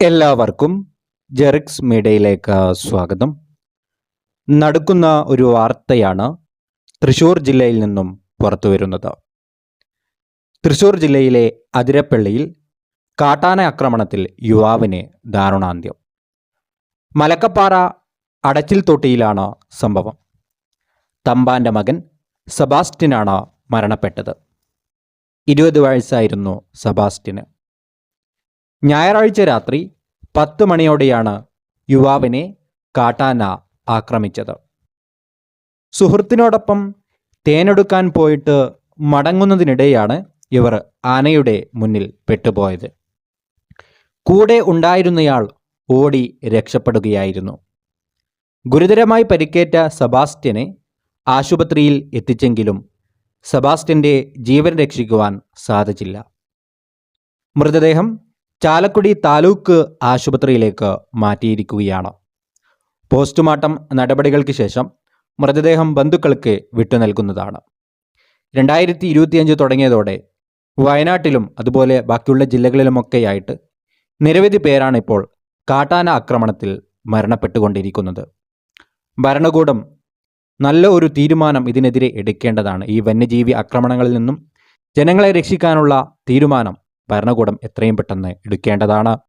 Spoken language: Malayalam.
എല്ലാവർക്കും ജെറിക്സ് മീഡിയയിലേക്ക് സ്വാഗതം. നടക്കുന്ന ഒരു വാർത്തയാണ് തൃശ്ശൂർ ജില്ലയിൽ നിന്നും പുറത്തു വരുന്നത്. തൃശ്ശൂർ ജില്ലയിലെ അതിരപ്പള്ളിയിൽ കാട്ടാന ആക്രമണത്തിൽ യുവാവിന് ദാരുണാന്ത്യം. മലക്കപ്പാറ അടച്ചിൽ തൊട്ടിയിലാണ് സംഭവം. തമ്പാന്റെ മകൻ സെബാസ്റ്റ്യനാണ് മരണപ്പെട്ടത്. 20 വയസ്സായിരുന്നു സെബാസ്റ്റ്യന്. ഞായറാഴ്ച രാത്രി 10 മണിയോടെയാണ് യുവാവിനെ കാട്ടാന ആക്രമിച്ചത്. സുഹൃത്തിനോടൊപ്പം തേനെടുക്കാൻ പോയിട്ട് മടങ്ങുന്നതിനിടെയാണ് ഇവർ ആനയുടെ മുന്നിൽ പെട്ടുപോയത്. കൂടെ ഉണ്ടായിരുന്നയാൾ ഓടി രക്ഷപ്പെടുകയായിരുന്നു. ഗുരുതരമായി പരിക്കേറ്റ സെബാസ്റ്റ്യനെ ആശുപത്രിയിൽ എത്തിച്ചെങ്കിലും സെബാസ്റ്റ്യൻ്റെ ജീവൻ രക്ഷിക്കുവാൻ സാധിച്ചില്ല. മൃതദേഹം ചാലക്കുടി താലൂക്ക് ആശുപത്രിയിലേക്ക് മാറ്റിയിരിക്കുകയാണ്. പോസ്റ്റ്മോർട്ടം നടപടികൾക്ക് ശേഷം മൃതദേഹം ബന്ധുക്കൾക്ക് വിട്ടുനൽകുന്നതാണ്. 2025 തുടങ്ങിയതോടെ വയനാട്ടിലും അതുപോലെ ബാക്കിയുള്ള ജില്ലകളിലുമൊക്കെയായിട്ട് നിരവധി പേരാണ് ഇപ്പോൾ കാട്ടാന ആക്രമണത്തിൽ മരണപ്പെട്ടുകൊണ്ടിരിക്കുന്നത്. ഭരണകൂടം നല്ല ഒരു തീരുമാനം ഇതിനെതിരെ എടുക്കേണ്ടതാണ്. ഈ വന്യജീവി ആക്രമണങ്ങളിൽ നിന്നും ജനങ്ങളെ രക്ഷിക്കാനുള്ള തീരുമാനം ഭരണകൂടം എത്രയും പെട്ടെന്ന് എടുക്കേണ്ടതാണ്.